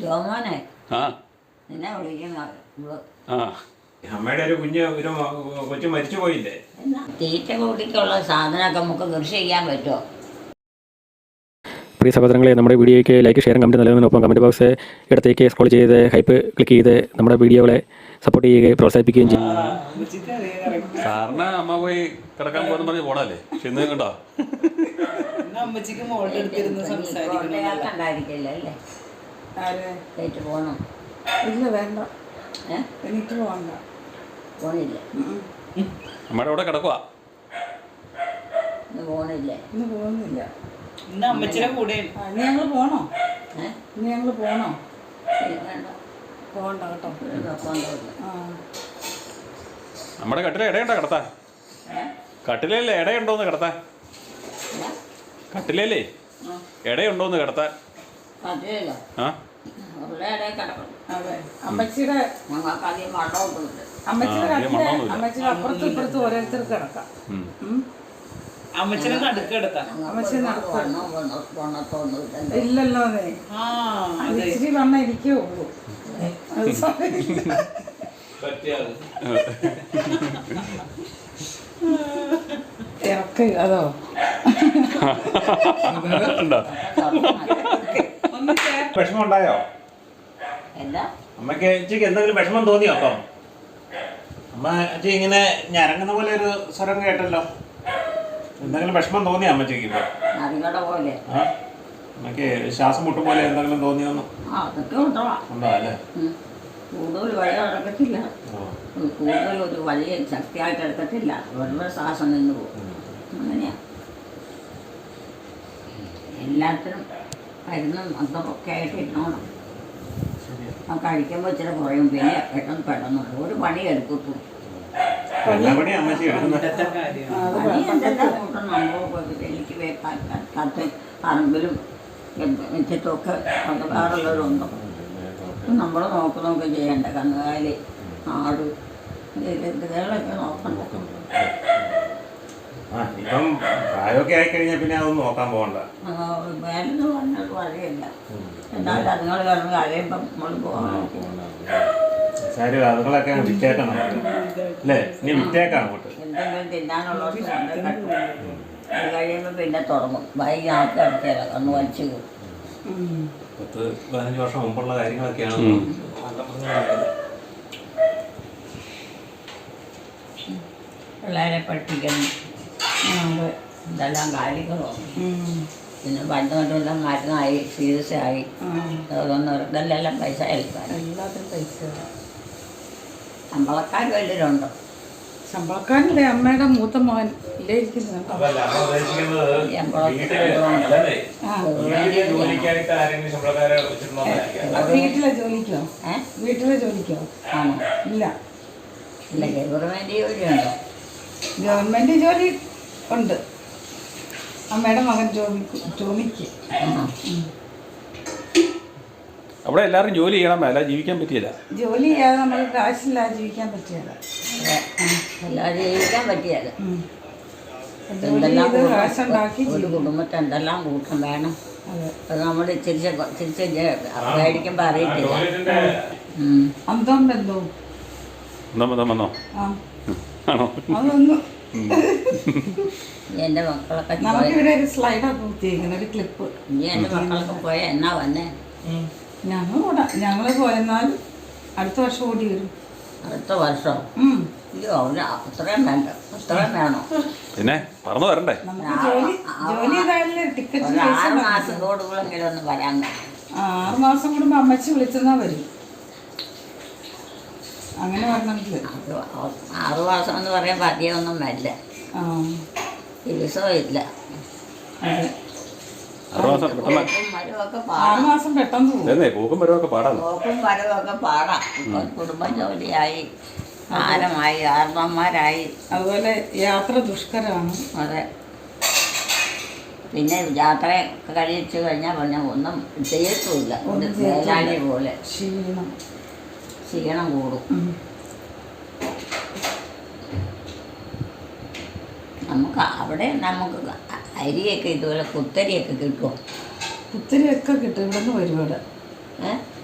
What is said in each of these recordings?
ജോമോനെ ആ എന്നെ വിളിക്കുന്ന ആ അമ്മയുടെ ഒരു കൊച്ചു മരിച്ചു പോയില്ലേ? തീറ്റ കൂട്ടിക്കുള്ള സാധനമൊക്കെ നമുക്ക് കൃഷി ചെയ്യാൻ പറ്റുമോ? പ്രിയ സഹോദരങ്ങളെ, നമ്മുടെ വീഡിയോയ്ക്ക് ലൈക്ക് ഷെയറും കമൻറ്റ് നൽകുന്നതിനൊപ്പം കമൻറ്റ് ബോക്സ് ഇടത്തേക്ക് സ്ക്രോൾ ചെയ്ത് ഹൈപ്പ് ക്ലിക്ക് ചെയ്ത് നമ്മുടെ വീഡിയോകളെ സപ്പോർട്ട് ചെയ്യുകയും പ്രോത്സാഹിപ്പിക്കുകയും ചെയ്യും. സാറിന് അമ്മ പോയി കിടക്കാൻ പോകുന്ന പറഞ്ഞ് പോണല്ലേ? പക്ഷെ ഇന്ന് കണ്ടോ അമ്മച്ചിക്ക് മോളുടെ അടുത്തിരുന്ന് സംസാരിക്കണ്ടായിരിക്കില്ല അല്ലേ? ഡേറ്റ് പോകണം? ഇല്ല, വേണ്ട, എനിക്ക് പോകണ്ട. പോണില്ലേ? അമ്മയുടെ കൂടെ കിടക്കുക. ഇന്ന് പോണില്ലേ? ഇന്ന് പോകുന്നില്ല. ഇന്ന് അമ്മച്ചിയുടെ കൂടെ. ഇന്ന് ഞങ്ങൾ പോണോ? ഇന്ന് ഞങ്ങൾ പോണോ? വേണ്ട, പോകണ്ട കേട്ടോ. ആ, നമ്മുടെ കട്ടിലെ ഇടയുണ്ടോ കിടത്താൻ? കട്ടിലല്ലേ ഇടയുണ്ടോന്ന് കിടത്താൻ? കട്ടിലല്ലേ ഇടയുണ്ടോന്ന് കിടത്താൻ? പറ്റില്ലല്ലോ. ആ അവരുടെ ഇടയിൽ കിടക്കണം. അതെ, അമ്മച്ചിയുടെ ഞങ്ങൾക്ക് അധികം മണ്ണമൊന്നുമില്ല. അമ്മച്ചിയുടെ ആ, അധികം കട്ടില് മണ്ണൊന്നുമില്ല. അമ്മച്ചിയുടെ അപ്പുറത്തും ഇപ്പുറത്തും ഓരോരുത്തർക്ക് കിടക്കാം. അമ്മച്ചിനെ നടുക്കെടുത്താം. അമ്മച്ചി നടക്കും. വണ്ണത്തൊന്നുമില്ല. ഇല്ലല്ലോ, അതെ, ഇച്ചിരി വണ്ണ ഇരിക്കേ ഉള്ളൂ. അത് ഇറക്ക് അതോ ഉണ്ടോ? വിഷമം ഉണ്ടായോ? എന്താ? അമ്മയ്ക്ക് ചേച്ചിക്ക് എന്തെങ്കിലും വിഷമം തോന്നിയോ? അപ്പം അമ്മ ചേച്ചി ഇങ്ങനെ ഞരങ്ങുന്ന പോലെ ഒരു സ്വരം കേട്ടല്ലോ. എന്തെങ്കിലും വിഷമം തോന്നിയോ അമ്മച്ചേക്ക് ഇപ്പൊ? നദികളുടെ പോലെ. ആ, അമ്മയ്ക്ക് ശ്വാസം മുട്ടും പോലെ എന്തെങ്കിലും തോന്നിയോന്ന്? അതൊക്കെ ഉണ്ടോ? ഉണ്ടോ അല്ലേ? കൂടുതൽ വഴി എടുക്കത്തില്ല. കൂടുതൽ ഒരു വലിയ ശക്തിയായിട്ട് എടുക്കത്തില്ല. വെറുതെ ശ്വാസം നിന്ന് പോകും. അങ്ങനെയാ എല്ലാത്തിനും മരുന്നും അതൊക്കെ ആയിട്ട് ഇരുന്നോണം. ആ കഴിക്കുമ്പോൾ ഇച്ചിരി കുറയും. പിന്നെ പെട്ടെന്ന് ഒരു പണി എടുക്കത്തു. എല്ലാ പണിയും അമ്മച്ചി എടുക്കുന്നത്. പണി എന്തെല്ലാം കൂട്ടം നമ്മൾ എനിക്ക് വെക്കാൻ കത്ത് പറമ്പിലും മിറ്റത്തുമൊക്കെ അത് വേറുള്ളവരുണ്ടോ? നമ്മൾ നോക്കുന്നൊക്കെ ചെയ്യണ്ട. കന്നുകാലി, ആട്, ഇതൊക്കെ നോക്കണ്ട. ആ, ഇപ്പം പ്രായമൊക്കെ ആയിക്കഴിഞ്ഞാൽ പിന്നെ അതൊന്നും നോക്കാൻ പോകണ്ട. വേലെന്ന് പറഞ്ഞാൽ വഴിയില്ല. എന്നാലും അതുങ്ങൾ കിടന്ന് കഴിയുമ്പം നമ്മൾ പോകണം. സാരി അതുങ്ങളൊക്കെ വിറ്റേക്കണം അല്ലേ? ഇനി വിറ്റേക്കാം അങ്ങോട്ട്. എന്തെങ്കിലും തിന്നാനുള്ളവർക്ക് കൊണ്ട് കട്ടും. അത് കഴിയുമ്പോൾ പിന്നെ തുടങ്ങും. വൈകിട്ട് അടുത്തേല ഒന്ന് വലിച്ചു പോകും. 10-15 വർഷം മുമ്പുള്ള കാര്യങ്ങളൊക്കെയാണ്. പിള്ളേരെ പഠിപ്പിക്കണം. എന്തെല്ലാം കാര്യങ്ങളുണ്ട്. പിന്നെ പണ്ട് തൊട്ടുള്ള മരുന്നായി, ചികിത്സയായി, ഇതെല്ലാം പൈസ ഏൽക്കാൻ. എല്ലാത്തിനും പൈസ. ശമ്പളക്കാർ വല്ലവരുണ്ടോ? ശമ്പളക്കാരൻ്റെ അമ്മയുടെ മൂത്ത മോൻ ഇല്ലേ ഇരിക്കുന്നത്. അതല്ല അമ്മ ഉദ്ദേശിക്കുന്നത് ജോലിക്കായിട്ട് ആരെങ്കിലും ശമ്പളക്കാരെ വെച്ചിട്ടുണ്ടോ? വീട്ടിലെ ജോലിക്കോ? വീട്ടിലെ ജോലിക്കോ? ആണോ? ഇല്ല. ഇല്ല, ഗവൺമെൻറ് ജോലിയുണ്ടോ? ഗവൺമെൻറ് ജോലി ഉണ്ട്. അമ്മയുടെ മകൻ ജോലിക്ക്. അവിടെ എല്ലാവരും ജോലി ചെയ്യണം, അല്ല ജീവിക്കാൻ പറ്റിയില്ല. ജോലി ചെയ്യാതെ നമുക്ക് കാശില്ലാതെ ജീവിക്കാൻ പറ്റിയല്ല. എല്ലാവരും ജീവിക്കാൻ പറ്റിയല്ല. കാശുണ്ടാക്കി ഒരു കുടുംബത്തിൽ എന്തെല്ലാം കൂട്ടം വേണം. അത് നമ്മൾ ചിരിച്ച് മേടിക്കുമ്പോൾ അറിയത്തില്ല. അന്തം ബന്ധവും വന്നോ? ആണോ? അതൊന്നും എൻ്റെ മക്കളൊക്കെ നമുക്കിവിടെ ഒരു സ്ലൈഡാണ് പൂർത്തിയിരിക്കുന്നത്, ഒരു ക്ലിപ്പ്. ഇനി എൻ്റെ മക്കളൊക്കെ പോയാൽ എന്നാ വന്നേ? ഞങ്ങൾ പോയെന്നാൽ അടുത്ത വർഷം ഓടി വരും. അടുത്ത വർഷം? അയ്യോ, അത്രയും വേണ്ട. അത്രയും വേണോ? പിന്നെ പറഞ്ഞു തരണ്ടേ? നമുക്ക് ജോലി ചെയ്താലേ ടിക്കറ്റ്. 6 മാസം കൂടുമ്പോഴെങ്കിലും ഒന്ന് വരാൻ. 6 മാസം കൂടുമ്പോൾ അമ്മച്ചി വിളിച്ചെന്നാ വരും. അങ്ങനെ പറഞ്ഞിട്ട് 6 മാസം എന്ന് പറയാൻ പതിയൊന്നും വരില്ല. ദിവസവും ഇല്ല. 6 മാസം പെട്ടെന്ന് പോകും. പോക്കും വരവൊക്കെ പാടാം. പോക്കും വരവൊക്കെ പാടാം. കുടുംബ ജോലിയായി, ആരമായി, ആർമ്മമാരായി. അതുപോലെ യാത്ര ദുഷ്കരമാണ്. അതെ. പിന്നെ യാത്രയൊക്കെ കഴിച്ചു കഴിഞ്ഞാൽ പിന്നെ ഒന്നും ചെയ്യത്തുമില്ല. വേലാളി പോലെ ക്ഷീണം കൂടും. നമുക്ക് അവിടെ നമുക്ക് അരിയൊക്കെ ഇതുപോലെ കുത്തരിയൊക്കെ കിട്ടുമോ? കുത്തരിയൊക്കെ കിട്ടും. ഇവിടെ നിന്ന് വരും.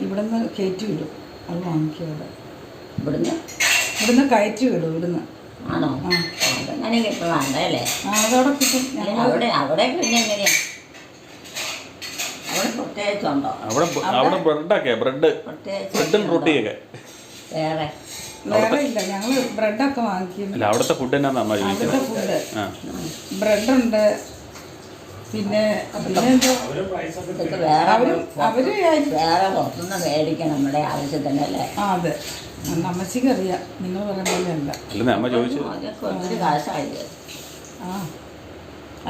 ഇവിടെ ഇവിടുന്ന് കയറ്റി വിടും. അത് വാങ്ങിക്കാതെ ഇവിടുന്ന് കയറ്റി വിടും. ഇവിടുന്ന് ആണോ? അതങ്ങനെ കിട്ടണല്ലേ? അതവിടെ കിട്ടും. അവിടെ പിന്നെ എങ്ങനെയാ? അവിടെ പ്രത്യേകിച്ചുണ്ടോ? അവിടെ ബ്രെഡൊക്കെ ബ്രെഡും റൊട്ടിയൊക്കെ വേറെ ഇല്ല. ഞങ്ങൾ ബ്രെഡൊക്കെ വാങ്ങിക്കും. അല്ല അവിടുത്തെ ഫുഡ് എന്നാന്ന് അമ്മ ചോദിച്ചത്. ഫുഡ് ബ്രെഡുണ്ട്. പിന്നെ പിന്നെന്തോ ഇതൊക്കെ വേറെ പുറത്തുനിന്ന് മേടിക്കണം നമ്മുടെ ആവശ്യത്തിനല്ലേ? അതെ, അമ്മച്ചിക്ക് അറിയാം. നിങ്ങൾ പറയുന്ന പോലെ അല്ല. അല്ലെന്നേ അമ്മ ചോദിച്ചു. അതൊക്കെ ഒത്തിരി കാശായില്ലേ?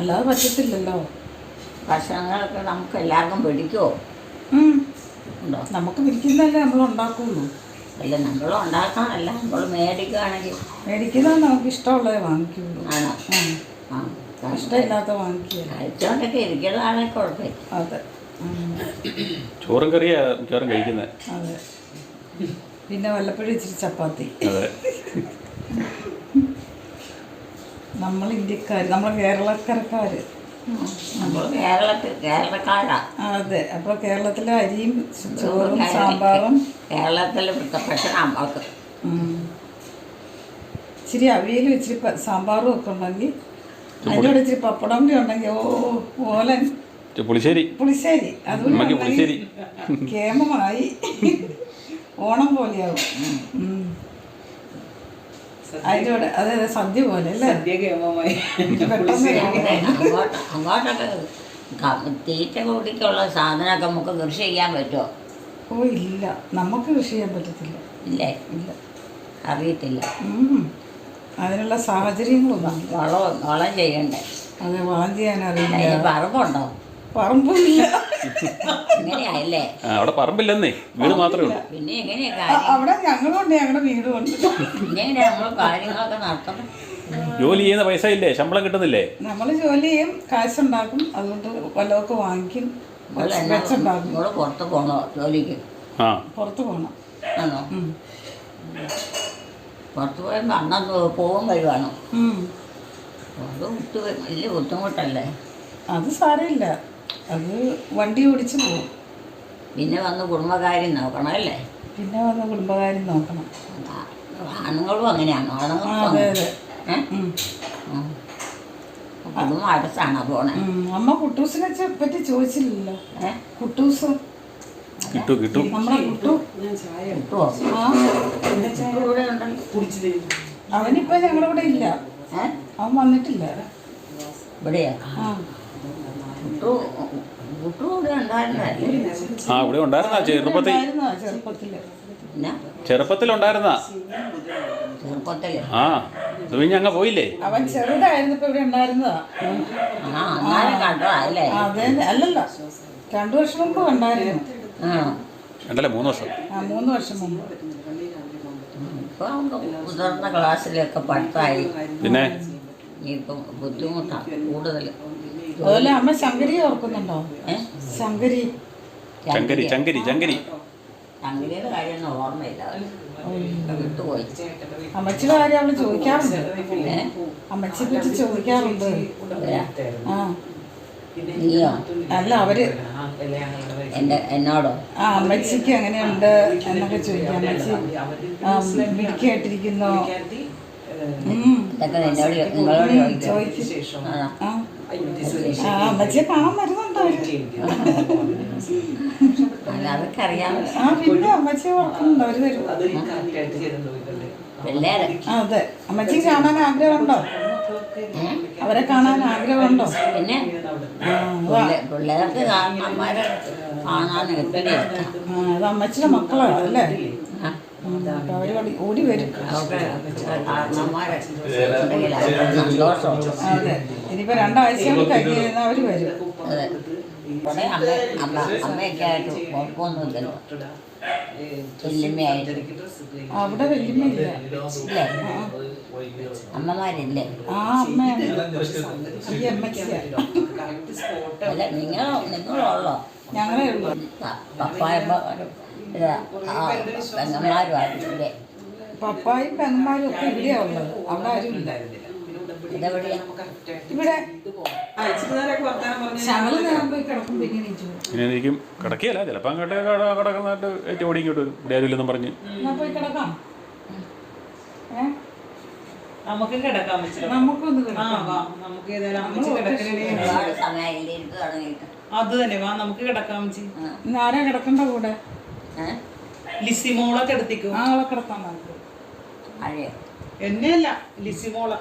അല്ലാതെ പറ്റത്തില്ലല്ലോ. ഭക്ഷണങ്ങളൊക്കെ നമുക്ക് എല്ലാവർക്കും പിടിക്കുമോ? ഉണ്ടോ? നമുക്ക് പിടിക്കുന്നതല്ലേ നമ്മൾ ഉണ്ടാക്കുള്ളൂ. അല്ല, നമ്മൾ ഉണ്ടാക്കാനല്ല, നമ്മൾ മേടിക്കുകയാണെങ്കിൽ മേടിക്കുന്നത് നമുക്ക് ഇഷ്ടമുള്ളത് വാങ്ങിക്കുള്ളൂ. ആണോ? ഇഷ്ടമില്ലാത്ത വാങ്ങിക്കുക. കഴിച്ചോണ്ടൊക്കെ ഇരിക്കുന്നതാണെങ്കിൽ കുഴപ്പമില്ല. അതെ. ചോറും കറിയാ മിക്കവാറും കഴിക്കുന്നത്. അതെ. പിന്നെ വല്ലപ്പോഴും ഇച്ചിരി ചപ്പാത്തി. അതെ. നമ്മൾ ഇന്ത്യക്കാർ, നമ്മൾ കേരളക്കാർ. നമ്മൾ കേരളക്കാരാ. അതെ. അപ്പോൾ കേരളത്തിലെ അരിയും ചോറും സാമ്പാറും. കേരളത്തിൽ ഭക്ഷണം നമ്മൾക്ക് ഇച്ചിരി അവിയലും ഇച്ചിരി സാമ്പാറും ഒക്കെ ഉണ്ടെങ്കിൽ അതിനോട് ഇച്ചിരി പപ്പടം കൂടി ഉണ്ടെങ്കിൽ ഓലൻ പുളിശ്ശേരി അതുകൊണ്ട് കേമമായി ഓണം പോലെയാവും. അതിൻ്റെ കൂടെ അതായത് സദ്യ പോലെ അല്ലേ? അങ്ങോട്ടൊക്കെ തീറ്റ കൂടിക്കുള്ള സാധനമൊക്കെ നമുക്ക് കൃഷി ചെയ്യാൻ പറ്റുമോ? ഇല്ല, നമുക്ക് കൃഷി ചെയ്യാൻ പറ്റത്തില്ല. ഇല്ലേ? ഇല്ല, അറിയത്തില്ല. അതിനുള്ള സാഹചര്യങ്ങളൊന്നും വളം ചെയ്യണ്ടേ? അതെ, വളം ചെയ്യാൻ അറിയില്ല. പറമ്പുണ്ടോ? പറമ്പില്ല. ഇങ്ങനെയല്ലേ? അവിടെ പറമ്പില്ലെന്നേ, വീട് മാത്രമേ ഉള്ളൂ. പിന്നെ എങ്ങനെയാ അവിടെ ഞങ്ങളുണ്ട്, ഞങ്ങളുടെ വീടുണ്ട്. പിന്നെ നമ്മൾ കാര്യങ്ങളൊക്കെ നടത്തണം. ജോലി ചെയ്യുന്ന പൈസ ഇല്ലേ? ശമ്പളം കിട്ടുന്നില്ലേ? നമ്മൾ ജോലി ചെയ്യും, കാശുണ്ടാക്കും, അതുകൊണ്ട് വല്ലതൊക്കെ വാങ്ങിക്കും, വെച്ചുണ്ടാക്കും. പുറത്ത് പോകണോ ജോലിക്ക്? പുറത്ത് പോകണം. ആണോ? പുറത്ത് പോയപ്പോൾ അന്നന്ന് പോകും വരുവാണോ? അത് വലിയ ബുദ്ധിമുട്ടല്ലേ? അത് സാരമില്ല, അത് വണ്ടി ഓടിച്ച് പോകും. പിന്നെ വന്ന് കുടുംബകാര്യം നോക്കണം അല്ലേ? പിന്നെ വന്ന് കുടുംബകാര്യം നോക്കണം. ആണുങ്ങളും അങ്ങനെയാണോ? അതെ അതെ. കുടുംബം അടുത്താണോ പോണേ? അമ്മ കുട്ടൂസിനെ പറ്റി ചോദിച്ചില്ലല്ലോ. കുട്ടൂസ് കിട്ടും നമ്മളെ കുട്ടു അവനിപ്പോ ഞങ്ങളുടെ ഇവിടെ ഇല്ല. അവൻ വന്നിട്ടില്ല. ഇവിടെയാ? ഇവിടെ ഉണ്ടായിരുന്ന ചെറുപ്പത്തിലുണ്ടായിരുന്ന അങ്ങ് പോയില്ലേ? അവൻ ചെറുതായിരുന്നപ്പോ ഇവിടെ ഉണ്ടായിരുന്നതാ. അതെ, അല്ലല്ല, 2 വർഷം മുമ്പ് ഉണ്ടായിരുന്നു. 3 വർഷം. 3 വർഷം മുമ്പ്. മുതിർന്ന ക്ലാസ്സിലൊക്കെ പഠിത്തമായി. പിന്നെ ഇപ്പം ബുദ്ധിമുട്ടാണ് കൂടുതൽ. അതുപോലെ അമ്മ ശങ്കരി ഓർക്കുന്നുണ്ടോ? ശങ്കരി ശങ്കരിയുടെ കാര്യമൊന്നും ഓർമ്മയില്ല, വിട്ടുപോയി. അമ്മച്ചിയുടെ കാര്യം അവള് ചോദിക്കാറുണ്ട്. അമ്മച്ചിയെ പറ്റി ചോദിക്കാറുണ്ട്. നീയോ? അല്ല, അവര് എന്നോടോ? അമ്മച്ചിക്ക് എങ്ങനെയുണ്ട് എന്നൊക്കെ ചോദിക്കാം. അമ്മച്ചി മിടുക്കിയായിട്ടിരിക്കുന്നോ? ഇതൊക്കെ നിങ്ങളോട് ചോദിക്കും. അമ്മച്ചിയെ കാണാൻ വരുന്നുണ്ടോ? അതൊക്കെ അറിയാം. പിന്നെ അമ്മച്ചിയെ ഓർക്കുന്നുണ്ടോ? അവര് വരും. അതെ, അമ്മച്ചിയെ കാണാൻ ആഗ്രഹമുണ്ടോ? അവരെ കാണാൻ ആഗ്രഹമുണ്ടോ? പിന്നെ പിള്ളേർക്ക് കാരണന്മാരെ കാണാൻ എത്തില്ല. അത് അമ്മച്ചിയുടെ മക്കളാണ് അല്ലേ? അവര് ഓടി വരും. സന്തോഷം. അതെ, ഇനിയിപ്പോ 2 ആഴ്ച കഴിഞ്ഞാൽ അവര് വരും. അതെ, അമ്മയൊക്കെ ആയിട്ട് കുഴപ്പമൊന്നുമില്ലല്ലോ. വല്യമ്മയായിട്ട് അവിടെ വല്യമ്മയില്ല. ഇല്ലേ? അമ്മമാരില്ലേ? അമ്മയാണ് ഈ അമ്മച്ചിയാ. അല്ല, നിങ്ങളുള്ളോ? ഞങ്ങളേ ഉള്ളൂ. പെങ്ങന്മാരുമായില്ലേ? പപ്പായും പെങ്ങന്മാരും ഒക്കെ ഇവിടെയാ ഉള്ളത്. അവിടെ ആരും ഇല്ല. ഇവിടെ ശകല നേരം പോയി കിടക്കുമ്പോ ഇങ്ങനെ ഇനി എനിക്കും കിടക്കുകയല്ല ചിലപ്പോൾ അങ്ങോട്ട് കിടക്കുന്നതായിട്ട് ഏറ്റവും ഓടി ഇങ്ങോട്ട് വരും ഇവിടെ ആരുമില്ലെന്നും പറഞ്ഞ്. എന്നാ പോയി കിടക്കാം. നമുക്ക് കിടക്കാം അമ്മച്ചി. നമുക്കൊന്ന് നമുക്ക് ഏതായാലും അമ്മച്ചി കിടക്കണേ. ഒരുപാട് സമയമായില്ലേ ഇരുന്ന് തുടങ്ങിയിട്ട്. അത് തന്നെ വാ നമുക്ക് കിടക്കാം അമ്മച്ചി. ആരാ കിടക്കണ്ട കൂടെ? ലിസിമോളെ കിടത്തിക്കും. ആളെ കിടത്താൻ നമുക്ക്. ആരെയോ എന്നെയല്ല ലിസിമോളെ.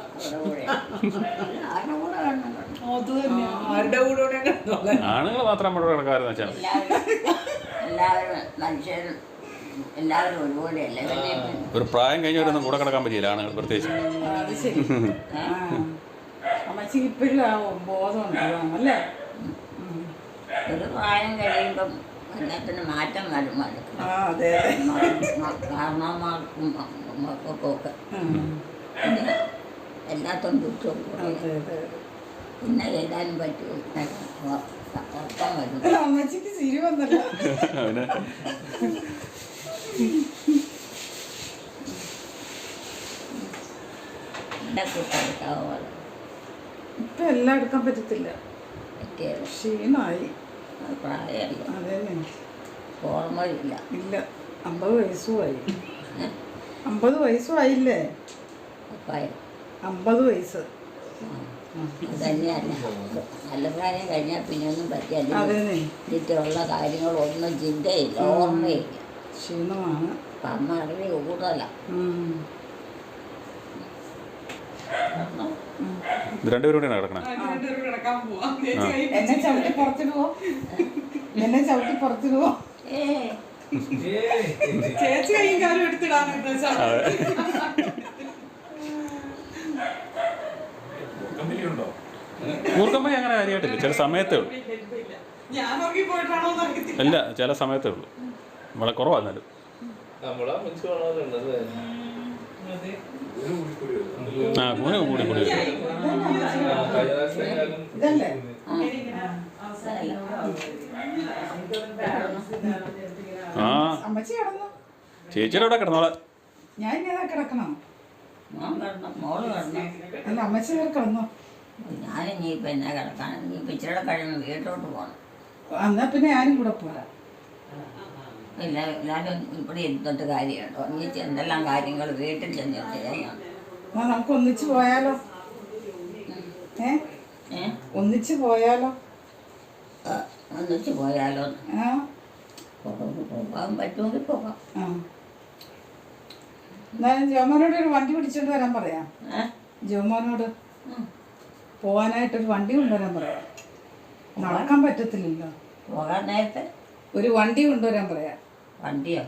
ആരുടെ കൂടെ കാണുന്നുണ്ടോ? അത് തന്നെ ആരുടെ കൂടെ കിടന്നോളെ. ആണുങ്ങൾ മാത്രം നമ്മുടെ കിടക്കാരെന്ന് വെച്ചാൽ എല്ലാവരും മനുഷ്യരും എല്ലാവരും ഒരുപോലെയല്ലേ. ഒരു പ്രായം കഴിഞ്ഞവരൊന്നും കൂടെ കിടക്കാൻ പറ്റിയില്ല ആണുങ്ങൾ പ്രത്യേകിച്ച്. അത് ശരി. അമ്മച്ചി ഇപ്പോഴും ആ ബോധം ഉണ്ടാകാമല്ലേ? ഒരു പ്രായം കഴിയുമ്പം എല്ലാത്തിനും മാറ്റം വരും. കാരണവന്മാർക്കും മക്കൾക്കൊക്കെ എല്ലാത്തും ദുഃഖം പിന്നെ എഴുതാനും പറ്റും. ഉറക്കം വരും. അമ്മച്ചിക്ക് ചിരി വന്നല്ലോ. ഇപ്പൊ എല്ലാം എടുക്കാൻ പറ്റത്തില്ല. ക്ഷീണമായി. പ്രായമല്ല. അതെ ഓർമ്മയില്ല. ഇല്ല 50 വയസ്സുമായി. 50 വയസ്സുമായില്ലേ? 50 വയസ്സ്. തന്നെയല്ല നല്ല പ്രായം കഴിഞ്ഞാൽ പിന്നെ ഒന്നും പറ്റില്ല. ചുറ്റുമുള്ള കാര്യങ്ങളൊന്നും ചിന്തയില്ല, ഓർമ്മയില്ല. ക്ഷീണമാണ്. അമ്മ അറിവ് കൂടുതലാണ്. രണ്ടുപേരും കൂടെയാണ് കിടക്കണേ. എന്നെ ചവിട്ടി പുറത്തിടുവോ? എന്നെ ചവിട്ടി പുറത്തിടുവോ? ചേച്ചി കൈയും കാലും എടുത്തിടാൻ. കൂർക്കമ്പനി അങ്ങനെ കാര്യമായിട്ടില്ല, ചില സമയത്തേ ഉള്ളൂ. അല്ല, ചില സമയത്തേ ഉള്ളൂ. വളരെ കുറവാന്നാലും. ആ കൂന കൂടി കൂടി ആ ചേച്ചിയുടെ അവിടെ കിടന്നോളെ. ഞാൻ ഇങ്ങനെ കിടക്കണം. മോള് കിടന്നു. അല്ല അമ്മച്ചി കിടന്നോ? ഞാനിനിയിപ്പോൾ എന്നാ കിടക്കാൻ? ഇനിയിപ്പോൾ ഇച്ചിരി കഴിയുമ്പോൾ വീട്ടോട്ട് പോകണം. എന്നാ പിന്നെ ഞാനും കൂടെ പോരാ. എല്ലാവരും ഇവിടെ ഇരുന്നിട്ട് കാര്യമുണ്ടോ? ഇനി എന്തെല്ലാം കാര്യങ്ങൾ വീട്ടിൽ ചെന്നിട്ട് ചെയ്യാം. നമുക്ക് ഒന്നിച്ച് പോയാലോ? ഒന്നിച്ച് പോയാലോ? ഒന്നിച്ച് പോയാലോ? പോകാൻ പറ്റുമെങ്കിൽ പോകാം. എന്നാലും ജോമോനോട് ഒരു വണ്ടി പിടിച്ചോണ്ട് വരാൻ പറയാം. ജോമോനോട് പോവാനായിട്ടൊരു വണ്ടി കൊണ്ടുവരാൻ പറയാം. നടക്കാൻ പറ്റത്തില്ലല്ലോ. പോകാൻ നേരത്തെ ഒരു വണ്ടി കൊണ്ടുവരാൻ പറയാം. വണ്ടിയോ?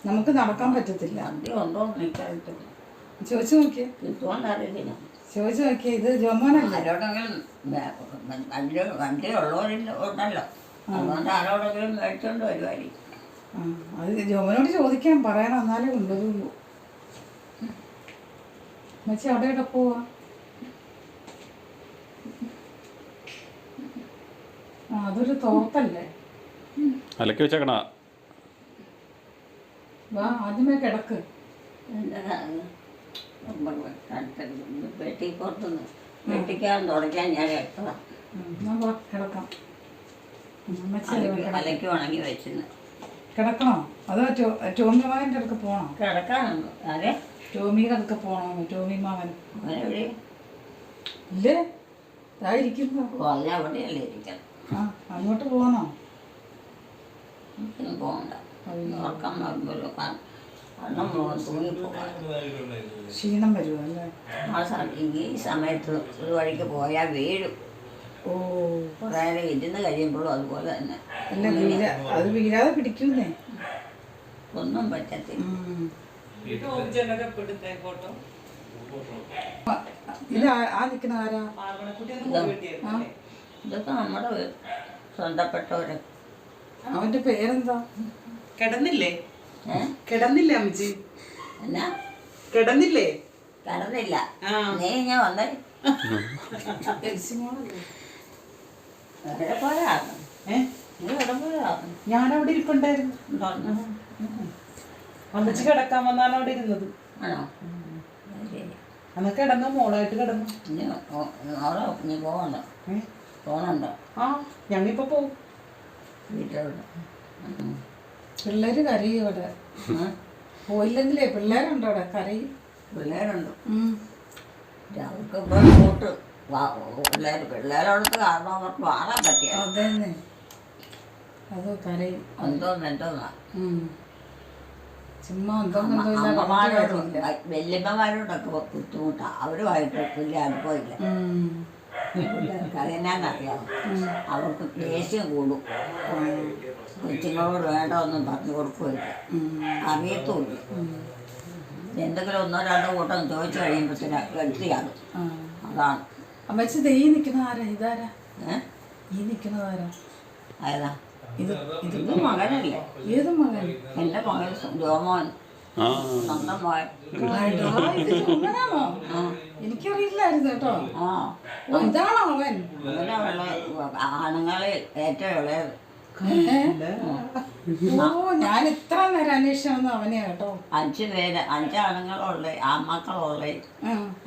നമുക്ക് നടക്കാൻ പറ്റത്തില്ല. വണ്ടി ഉണ്ടോ നിൽക്കാറില്ല. ചോദിച്ചു നോക്കിയേ. കിട്ടുമെന്ന് അറിയില്ല. ചോദിച്ചു നോക്കിയേ. ഇത് ജോമോനല്ലേ? ആരോടെങ്കിലും വണ്ടി ഉള്ളവരില്ല ഉണ്ടല്ലോ. അതുകൊണ്ട് ആരോടെങ്കിലും മേടിച്ചോണ്ട് വരുമായിരിക്കും. അത് ജോമോനോട് ചോദിക്കാൻ പറയണം, എന്നാലേ കൊണ്ടുവരുള്ളൂ. മച്ചി അവിടെ ഇവിടെ പോവാ. അതൊരു തോപ്പല്ലേ? അലക്കി വെച്ചേക്കണ. വാ ആദ്യമേ കിടക്ക്. വെട്ടി പുറത്തുനിന്ന് വെട്ടിക്കാൻ തുടയ്ക്കാൻ ഞാൻ എടുത്തതാണ്. കിടക്കാം. അലക്കി ഉണങ്ങി വെച്ചിരുന്നു. കിടക്കണോ? അതോ ടോമി മാവൻ്റെ അടുക്ക് പോണോ? കിടക്കാനുണ്ടോ? അതെ, ടോമിയുടെ അടുക്ക് പോണോ? ടോമി മാവൻ അങ്ങനെ എവിടെ ഇല്ലേ? ഇതായിരിക്കുന്നു. അല്ല, അവിടെയല്ലേ ഇരിക്കണം. അങ്ങോട്ട് പോകണോ? പോകണ്ട. ഉറക്കം വരുമ്പോഴോ കണ്ണം തൂങ്ങിപ്പോകാൻ ക്ഷീണം വരുമോ അല്ലേ? ഈ സമയത്ത് ഒരു വഴിക്ക് പോയാൽ വീഴും. കുറേ നേരം ഇരുന്ന് കഴിയുമ്പോഴും അതുപോലെ തന്നെ. അല്ല, അത് വീഴാതെ പിടിക്കുന്നേ. ഒന്നും പറ്റത്തില്ല. ഇത് ആ നിൽക്കുന്ന ആരാ? ഇതൊക്കെ നമ്മുടെ സ്വന്തപ്പെട്ടവര്. അവന്റെ പേരെന്താ? കിടന്നില്ലേ? കിടന്നില്ലേ അമ്മച്ചി? എന്നാ കിടന്നില്ലേ? കിടന്നില്ല. നീ ഞാൻ വന്നേ എവിടെ പോയായിരുന്നു? നീ എവിടെ പോയായിരുന്നു? ഞാനവിടെ ഇരിപ്പുണ്ടായിരുന്നു. അമ്മച്ചി കിടക്കാൻ വന്നാണ് അവിടെ ഇരുന്നത്. ആണോ? അന്ന് കിടന്നു, മോളായിട്ട് കിടന്നു. നീ പോകണ്ടോ? പോകണുണ്ടോ? ഞങ്ങിപ്പോ പോവും. വീട്ടിലുണ്ട്. പിള്ളേര് കരയും ഇവിടെ. പോയില്ലെങ്കിലേ പിള്ളേരുണ്ട് അവിടെ കരയും. പിള്ളേരുണ്ട്. ഉം. അവർക്ക് ഇപ്പോൾ കൂട്ട് പിള്ളേരോടത്ത് കാരണം അവർക്ക് മാറാൻ പറ്റിയ അതന്നെ അത് കരയും. എന്തോന്നാ ഉം. ചുമ്മാ എന്തോന്നില്ല. അമ്മമാരോടും വല്യമ്മമാരോടൊക്കെ ബുദ്ധിമുട്ടാണ്. അവരുമായിട്ട് വലിയ അനുഭവമില്ല. പിള്ളേർക്ക് അതെന്നാന്നറിയാം, അവർക്ക് ദേഷ്യം കൂടും. കൊച്ചുങ്ങളോട് വേണ്ടതൊന്നും പറഞ്ഞു കൊടുക്കുകയില്ല, അറിയത്തുമില്ല. എന്തെങ്കിലും ഒന്നോ രണ്ടോ കൂട്ടം ചോദിച്ചു കഴിയുമ്പോഴത്തേന് എടുത്തിയാകും. അതാണ്. അമ്മച്ചി ദേ നിൽക്കുന്ന ആരാ? ഇതാരാ ഈ നിൽക്കുന്നതാരാ? ഏതാ ഇത് ഇത്? മകനല്ലേ? ഏത് മകൻ? എൻ്റെ മകൻ ജോമോൻ, സ്വന്തം മകൻ. ഇത് ചുമ്മനാണോ? എനിക്കറിയില്ലായിരുന്നു കേട്ടോ. ഓ ഇതാണോ അവൻ? അങ്ങനെ ആണുങ്ങളെ ഏറ്റവും ഇളയത്. ഓ ഞാൻ ഇത്ര നേരം അന്വേഷിച്ചു അവനെ കേട്ടോ. 5 പേര്, 5 ആണുങ്ങളുള്ള ആൺമക്കളുള്ള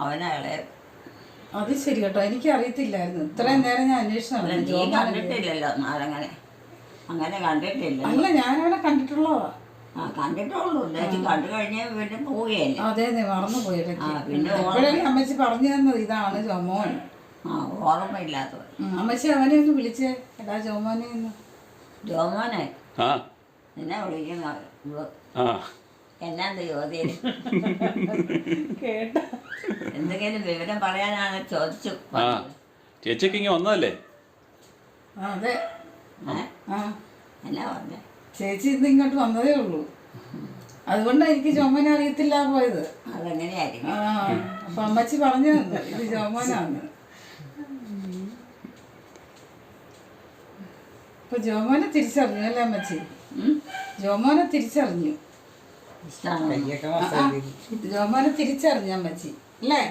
അവനെ ഇളയത്. അത് ശരി കേട്ടോ, എനിക്ക് അറിയത്തില്ലായിരുന്നു. ഇത്രയും നേരം ഞാൻ അന്വേഷിച്ചു. നീ കണ്ടിട്ടില്ലല്ലോ അങ്ങനെ അങ്ങനെ കണ്ടിട്ടില്ല. അല്ല ഞാൻ അവനെ കണ്ടിട്ടുള്ളതാ. കണ്ടിട്ടുള്ളൂ. ഉദ്ദേശിച്ച് കണ്ടു കഴിഞ്ഞാൽ പിന്നെ പോവുകയല്ലേ. അതെ അതെ മറന്നു പോയി. പിന്നെ എപ്പോഴല്ലേ അമ്മച്ചി പറഞ്ഞു തന്നത് ഇതാണ് ജോമോൻ. ഓർമ്മയില്ലാത്തത്. അമ്മച്ചി അവനെ ഒന്ന് വിളിച്ചേ. എടാ ജോമോനെ ഒന്ന്. ജോമോനെ ആ എന്നെ വിളിക്കുന്ന ആ എന്നാന്ന് ചോദ്യം കേട്ട എന്തെങ്കിലും വിവരം പറയാനാണ് ചോദിച്ചു. ആ ചേച്ചിക്ക് ഇങ്ങനെ വന്നതല്ലേ? അതെ. എന്നാ പറഞ്ഞേ? ചേച്ചി ഇന്ന് ഇങ്ങോട്ട് വന്നതേ ഉള്ളൂ. അതുകൊണ്ടാണ് എനിക്ക് ജോമോനെ അറിയത്തില്ല പോയത്. അതെങ്ങനെയായിരിക്കും? അപ്പൊ അമ്മച്ചി പറഞ്ഞു തന്നു ഇത് ജോമോനാണ്. ഇപ്പൊ ജോമോനെ തിരിച്ചറിഞ്ഞു അല്ലേ അമ്മച്ചി? ജോമോനെ തിരിച്ചറിഞ്ഞു. ജോമോനെ തിരിച്ചറിഞ്ഞു അമ്മച്ചി അല്ലേ?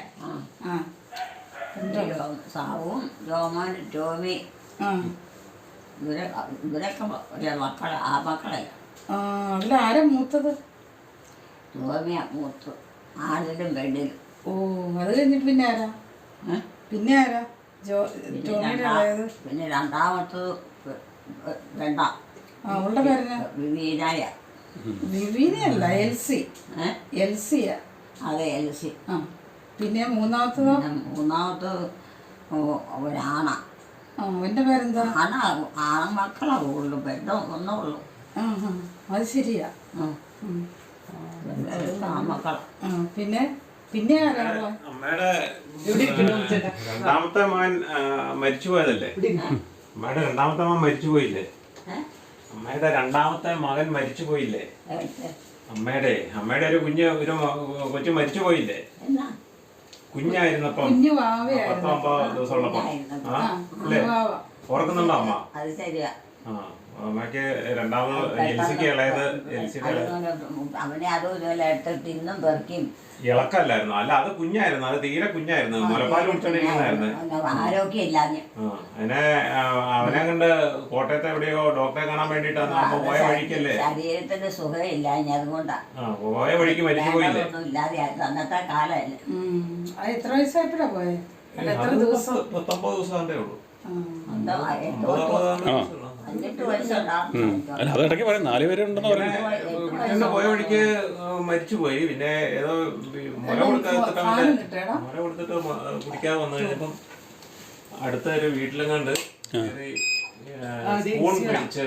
സാവും ജോമോൻ ടോമി ഇവരൊക്കെ മക്കളെ ആ മക്കളല്ല. അതിലാരാ മൂത്തത്? ടോമിയാ മൂത്ത്, ആണിലും പെണ്ണിലും. ഓ അത് കഴിഞ്ഞിട്ട് പിന്നെ ആരാ? പിന്നെ ആരാ? പിന്നെ രണ്ടാമത്തത് രണ്ടാം അവളുടെ പേരന വിവീനായ. വിവീനയല്ല, എൽസി. എൽസിയാ. അതെ എൽസി. പിന്നെ മൂന്നാമത്തതോ? മൂന്നാമത്തത് ഒരാണ. അവന്റെ പേരെന്താ? ആൺമക്കളാ ഉള്ളു, പെണ്ണോ ഒന്നേ ഉള്ളു. അത് ശരിയാ. ആൺമക്കളാ. പിന്നെ പിന്നെ ആരാ? അമ്മയുടെ രണ്ടാമത്തെ മകൻ മരിച്ചു പോയതല്ലേ? അമ്മയുടെ രണ്ടാമത്തെ മകൻ മരിച്ചു പോയില്ലേ? അമ്മയുടെ രണ്ടാമത്തെ മകൻ മരിച്ചു പോയില്ലേ? അമ്മയുടെ ഒരു കൊച്ചു മരിച്ചു പോയില്ലേ? കുഞ്ഞായിരുന്നപ്പം 19 ദിവസമുള്ളപ്പോ. അല്ലേ? ഓർക്കുന്നുണ്ടോ അമ്മ? അത് ശരിയാ. അമ്മക്ക് രണ്ടാമത് എൽസിക്ക് ഇളയത് എൽസിയുടെ അവനെ അതും ഇതുപോലെ എടുത്തിട്ട് ഇന്നും പെറുക്കിയും ഇളക്കല്ലായിരുന്നു. അല്ല അത് കുഞ്ഞായിരുന്നു, അത് തീരെ കുഞ്ഞായിരുന്നു, മുലപ്പാൽ കുടിച്ചോണ്ടിരിക്കുന്നതായിരുന്നു. ആരോഗ്യം ഇല്ലാഞ്ഞ് അതിനെ അവനെ കണ്ട് കോട്ടയത്തെ എവിടെയോ ഡോക്ടറെ കാണാൻ വേണ്ടിട്ടാണ് അമ്മ പോയ വഴിക്കല്ലേ. ശരീരത്തിന് സുഖം ഇല്ലാഞ്ഞ് അതുകൊണ്ടാ. പോയ വഴിക്ക് മരിച്ചു പോയില്ലേ? ഒന്നും ഇല്ലാതെ അന്നത്തെ കാലമല്ലേ. എത്ര വയസ്സായപ്പോഴാ പോയെ? എത്ര ദിവസം? 19 ദിവസം ഉള്ളൂ. എന്തോ 18 വയസ്സുണ്ടാവും. അല്ല അത് ഇടയ്ക്ക് പറയാം 4 പേരുണ്ടെന്ന് പറയുന്നത്. പോയ വഴിക്ക് മരിച്ചുപോയി. പിന്നെ ഏതോ മുല കൊടുത്തിട്ട് കുടിക്കാതെ വന്നു കഴിഞ്ഞപ്പം അടുത്തൊരു വീട്ടിലും കണ്ട് സ്പൂൺ മേടിച്ച്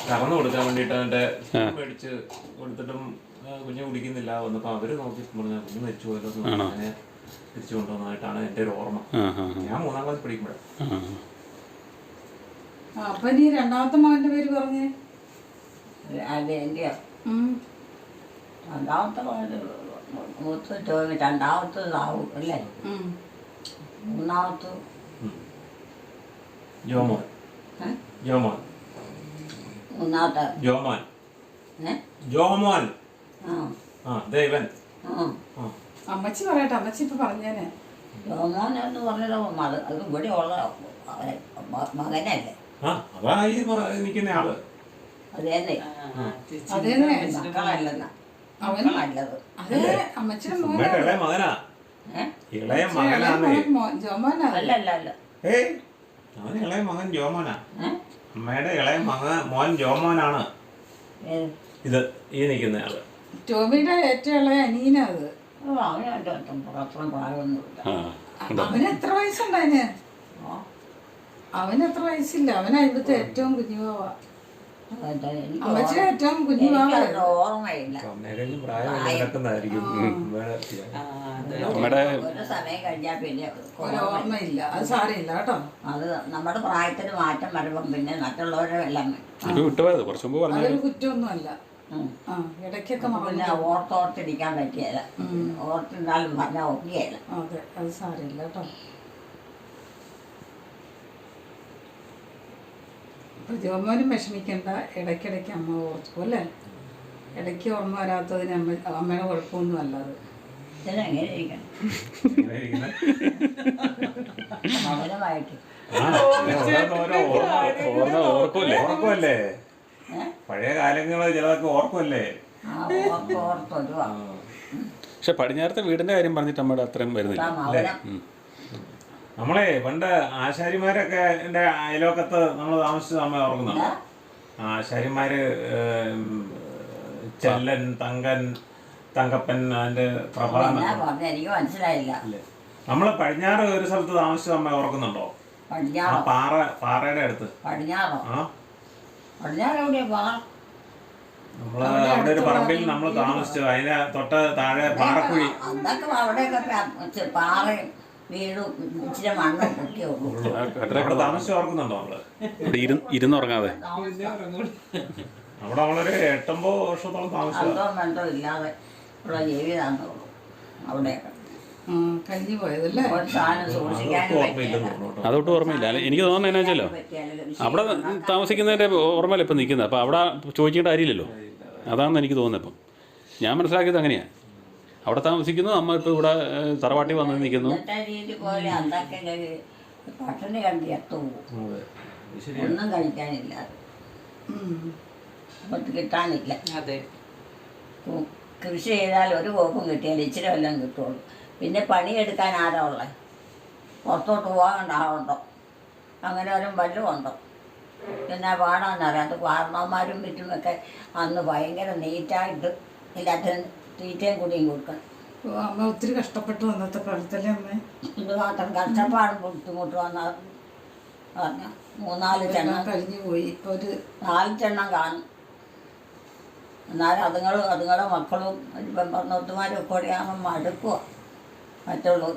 കറന്നു കൊടുക്കാൻ വേണ്ടിട്ട് അവന്റെ സ്പൂൺ മേടിച്ച് കൊടുത്തിട്ടും കുഞ്ഞ് കുടിക്കുന്നില്ല. വന്നപ്പോ അവര് നോക്കി പറഞ്ഞ കുഞ്ഞ് മരിച്ചു പോയല്ലോ. അങ്ങനെ തിരിച്ചു കൊണ്ടുവന്നതായിട്ടാണ് എന്റെ ഒരു ഓർമ്മ. ഞാൻ 3ാം ക്ലാസ് പഠിക്കുമ്പോഴാണ്. അപ്പൊ നീ രണ്ടാമത്തെ മകന്റെ പേര് പറഞ്ഞേ? അത് എന്റെയോ? രണ്ടാമത്തെ മൂത്ത് ടോമി, രണ്ടാമത്തത് ആവും അല്ലേ? മൂന്നാമത്തെ ജോമോൻ. മൂന്നാമത്തെ ജോമോൻ. ദേവൻ. അമ്മച്ചി പറയട്ടെ, അമ്മച്ചി ഇപ്പൊ പറഞ്ഞേനെ. ജോമോൻ എന്ന് പറഞ്ഞത് അത് ഇവിടെ ഉള്ള മകനല്ലേ? അതാ ഈ നിൽക്കുന്ന ആള്. അതേന്നെ അതേന്നെ മക്കളല്ലെന്നാ. അവന് നല്ലത് അതെ അമ്മച്ചിയുടെ അമ്മയുടെ ഇളയ മകനാ. ഇളയ മകനാണ്. ജോമോനാ. അല്ല അല്ല അല്ല അവൻ ഇളയ മകൻ ജോമോനാ. അമ്മയുടെ ഇളയ മോൻ ജോമോനാണ് ഏത്? ഇത് ഈ നിൽക്കുന്ന ആള്. ടോമിയുടെ ഏറ്റവും ഇളയ അനിയനാ അത്. അവന് അത്രയും പ്രായമൊന്നുമില്ല. അവന് എത്ര വയസ്സുണ്ടതിന്? അവന് എത്ര വയസ്സില്ല. അവനാ ഇവിടുത്തെ ഏറ്റവും കുഞ്ഞുവാവ. അമ്മച്ചിയുടെ ഏറ്റവും കുഞ്ഞുവാവ. എനിക്കത് ഓർമ്മയില്ല. അമ്മേലും പ്രായം നടക്കുന്നതായിരിക്കും. നമ്മുടെ ഒരു സമയം കഴിഞ്ഞാൽ പിന്നെ ഓർമ്മയില്ല. അത് സാരമില്ല കേട്ടോ. അത് നമ്മുടെ പ്രായത്തിന് മാറ്റം വരുമ്പം പിന്നെ മറ്റുള്ളവരെ എല്ലാം ഇത് വിട്ടുപോയത് കുറച്ച് മുമ്പ് പറഞ്ഞു. അതൊരു കുറ്റമൊന്നുമല്ല. ആ ഇടയ്ക്കൊക്കെ പിന്നെ ഓർത്തോർത്തിരിക്കാൻ പറ്റിയല്ല. ഓർത്തിരുന്നാലും പറഞ്ഞാൽ ഒക്കെയല്ല. അതെ അത് സാരമില്ല കേട്ടോ. ജോമോനും വിഷമിക്കണ്ട. ഇടയ്ക്കിടയ്ക്ക് അമ്മ ഓർക്കും അല്ലേ? ഇടയ്ക്ക് ഓർമ്മ വരാത്തതിന് അമ്മയുടെ കുഴപ്പമൊന്നും അല്ല അത്. ഇതിനെങ്ങനെ ഇരിക്കണം മൗനമായിട്ട്. ഓർക്കുമല്ലേ പഴയ കാലങ്ങള് ചിലതൊക്കെ ഓർക്കുമല്ലേ? ഓർത്തൊരുവാ പക്ഷെ പടിഞ്ഞാറത്തെ വീടിന്റെ കാര്യം പറഞ്ഞിട്ട് അമ്മയുടെ അത്രയും വരുന്നില്ല. മൗനം. നമ്മളെ പണ്ട് ആശാരിമാരൊക്കെ എൻ്റെ അയലോക്കത്ത് നമ്മൾ താമസിച്ചത് അമ്മ ഓർക്കുന്നുണ്ടോ? ആശാരിമാര് ചെല്ലൻ, തങ്കൻ, തങ്കപ്പൻ, അതിന്റെ പ്രഭാകരൻ. എന്നാ പറഞ്ഞ എനിക്ക് മനസ്സിലായില്ല. നമ്മള് പടിഞ്ഞാറ് ഒരു സ്ഥലത്ത് താമസിച്ചത് അമ്മ ഓർക്കുന്നുണ്ടോ? ആ പടിഞ്ഞാറോ? പാറയുടെ അടുത്ത്. പടിഞ്ഞാറോ? ആ പടിഞ്ഞാറ് എവിടെയാ പാറ? നമ്മള് അവിടെ ഒരു പറമ്പിൽ നമ്മൾ താമസിച്ചു. അതിന് തൊട്ട് താഴെ പാറക്കുഴി. അതൊക്കെ അവിടെയൊക്കെ പാറയും വീടും ഇച്ചിരി മണ്ണും ഒക്കെ ഉള്ളൂ. അവിടെ താമസിച്ച് ഓർക്കുന്നുണ്ടോ നമ്മള്? ഇവിടെ ഇരുന്നുറങ്ങാതെ അവിടെ നമ്മളൊരു 8-9 വർഷത്തോളം താമസിച്ചു. അന്തോ ബന്ധോ ഇല്ലാതെ ഉള്ള ജീവിതമാണുള്ളൂ അവിടെയൊക്കെ. കഴിഞ്ഞു പോയതല്ലേ? ഒരു സാധനം സൂക്ഷിക്കാനും പറ്റില്ല. അതൊട്ടും ഓർമ്മയില്ല. എനിക്ക് തോന്നുന്നത് എന്നാ വെച്ചാലോ അവിടെ താമസിക്കുന്നതിൻ്റെ ഓർമ്മയില്ല ഇപ്പം നിൽക്കുന്നത്. അപ്പോൾ അവിടെ ചോദിക്കേണ്ട കാര്യമില്ലല്ലോ. അതാണെന്ന് എനിക്ക് തോന്നുന്നത്. ഇപ്പം ഞാൻ മനസ്സിലാക്കിയത് അങ്ങനെയാണ്. അവിടെ താമസിക്കുന്നു, അമ്മ ഇപ്പോൾ ഇവിടെ തറവാട്ടി വന്ന് നിൽക്കുന്നു. ഇന്നത്തെ രീതി പോലെ അതൊക്കെ പട്ടിണി കണ്ട് എത്തുപോകും. ഒന്നും കഴിക്കാനില്ല, ഒത്ത് കിട്ടാനില്ല. കൃഷി ചെയ്താൽ ഒരു കോപ്പും കിട്ടിയാൽ ഇച്ചിരി വല്ലതും കിട്ടുള്ളൂ. പിന്നെ പണിയെടുക്കാൻ ആരാ ഉള്ളത്? പുറത്തോട്ട് പോകാൻ ആളുണ്ടോ? അങ്ങനെ ഒരു വല്ലതും ഉണ്ടോ? പിന്നെ പാടാന്നറിയാം. അത് കാരണവന്മാരും മറ്റുമൊക്കെ അന്ന് ഭയങ്കര നീറ്റായിട്ട് എല്ലാത്തിനും തീറ്റയും കുടിയും കൊടുക്കണം. അമ്മ ഒത്തിരി കഷ്ടപ്പെട്ടു അന്നത്തെ കാലത്തല്ലേ അമ്മ? ഇത് മാത്രം കഷ്ടപ്പാടും ബുദ്ധിമുട്ട് വന്നാൽ പറഞ്ഞ 3-4 ചെണ്ണം കഴിഞ്ഞു പോയി. ഇപ്പോൾ ഒരു 4 ചെണ്ണം കാണും. എന്നാലും അതുങ്ങളുടെ മക്കളും പെമ്പറന്നോത്തുമാരും ഒക്കെ കൂടിയാകുമ്പോൾ മടുക്കുക മറ്റുള്ളവർ.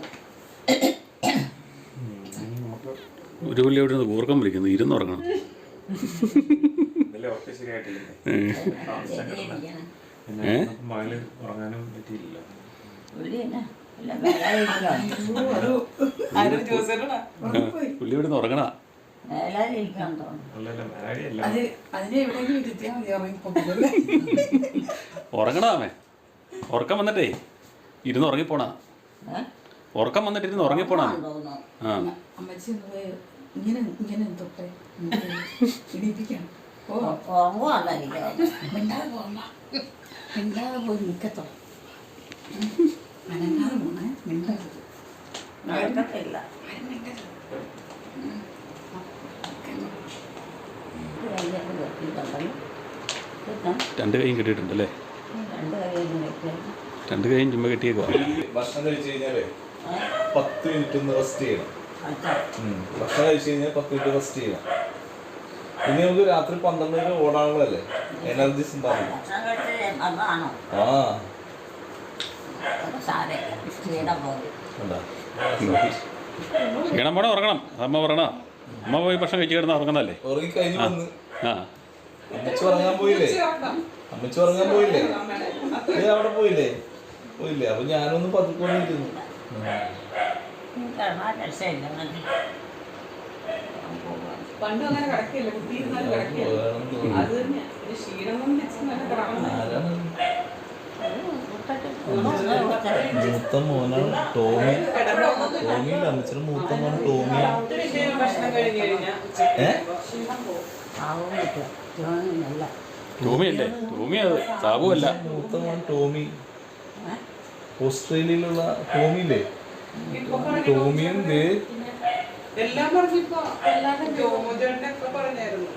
ഒരു പുള്ളി അവിടെ നിന്ന് കൂർക്കം വിളിക്കുന്നു, ഇരുന്നുറങ്ങണം. ഉറങ്ങാനും പറ്റിയില്ല. പുള്ളി ഇവിടെ നിന്ന് ഉറങ്ങണ. വേലാതിരിക്കാൻ തോന്നുന്നു. അതിനെ എവിടെയെങ്കിലും ഇരുത്തിയാൽ മതി. ഉറങ്ങിപ്പോകും. ഉറങ്ങണമേ. ഉറക്കം വന്നിട്ടേ ഇരുന്ന് ഉറങ്ങിപ്പോണ. ഉറക്കം വന്നിട്ട് ഇരുന്ന് ഉറങ്ങിപ്പോണ. ആ അമ്മച്ചി ഇങ്ങനെ ഇങ്ങനെ തൊട്ടെ ഇടിപ്പിക്കണം. മിണ്ടാതെ പോകണ്ട. മിണ്ടാതെ പോയി നിൽക്കത്തോ. അനങ്ങാതെ പോണേ. മിണ്ടരുത്. നടക്കത്തില്ല. രണ്ട് കൈയും കെട്ടിയിട്ടുണ്ടല്ലേ? 2 കൈയും കെട്ടി. 2 കൈയും ചുമ്മാ കെട്ടിയേക്കുവാ. ഭക്ഷണം കഴിച്ചു കഴിഞ്ഞാലേ 10 മിനിറ്റ് ഒന്ന് റെസ്റ്റ് ചെയ്യണം. ഭക്ഷണം കഴിച്ചു കഴിഞ്ഞാൽ 10 മിനിറ്റ് റെസ്റ്റ് ചെയ്യണം. ഇനി നമുക്ക് രാത്രി 12 വരെ ഓടാനുള്ളതല്ലേ, എനർജീസ് ഉണ്ടാവില്ല. ക്ഷീണം പോണേ ഉറങ്ങണം. അമ്മ പറയണ അമ്മ പോയി ഭക്ഷണം കഴിച്ച് കിടന്ന് ഉറങ്ങുന്നല്ലേ? ഉറങ്ങി കഴിഞ്ഞ് വന്ന് ആ അമ്മച്ചി ഉറങ്ങാൻ പോയില്ലേ? അമ്മച്ചി ഉറങ്ങാൻ പോയില്ലേ? അവിടെ പോയില്ലേ? അപ്പൊ ഞാനൊന്ന് പതുക്കൊണ്ടിരുന്നു. പണ്ടും അങ്ങനെ കിടക്കില്ല, കുട്ടിയിരുന്നാലും കിടക്കില്ല. അത് തന്നെ ഒരു ക്ഷീണം കൊണ്ട് വെച്ച് നല്ല കിടക്കണം. മൂത്ത മോനാണ് ടോമി. ടോമിയില്ല, അമ്മച്ചിയുടെ മൂത്ത മോൻ ടോമിയാണ്. ഭക്ഷണം കഴിഞ്ഞ് കഴിഞ്ഞാൽ ടോമിയല്ലേ? ടോമി അത് സാബുവല്ല. മൂത്ത മോൻ ടോമി. ഓസ്ട്രേലിയയിലുള്ള ടോമിയില്ലേ? ടോമിയും എല്ലാം പറഞ്ഞിപ്പോ എല്ലാവരുടെയും ജോമോചേട്ടനെ ഒക്കെ പറഞ്ഞായിരുന്നു.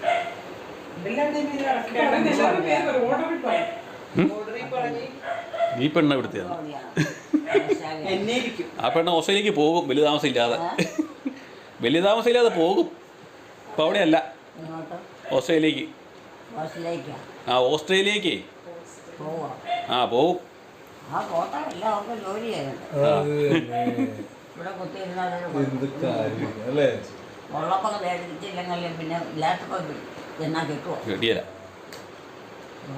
എല്ലാവരുടെയും പേര് കറക്റ്റ് ആണ്. എല്ലാവരുടെയും പേര് പറയും. ഓർഡറിൽ പറഞ്ഞ് ഈ പെണ്ണ ഇവിടുത്തെയാണ്. എന്നെ ഇരിക്കും. ആ പെണ്ണ് ഓസ്ട്രേലിയക്ക് പോകും, വലിയ താമസമില്ലാതെ. വലിയ താമസമില്ലാതെ പോകും. അപ്പോൾ അവിടെയല്ല, ഇങ്ങോട്ട് ഓസ്ട്രേലിയക്ക്. ബസ്സിലേക്കാ ആ, ഓസ്ട്രേലിയക്ക് പോവാ. പോകും. ആ പോട്ടെ, എല്ലാവർക്കും ജോലി ചെയ്യുന്നുണ്ട്. ഇവിടെ കുത്തിയിരുന്നാലും എന്ത് കാര്യം അല്ലേ? ഉള്ളപ്പോൾ മേടിച്ചില്ലെങ്കിലും പിന്നെ ഇല്ലാത്തപ്പോൾ എന്നാ കിട്ടുമോ? കിട്ടിയല്ല.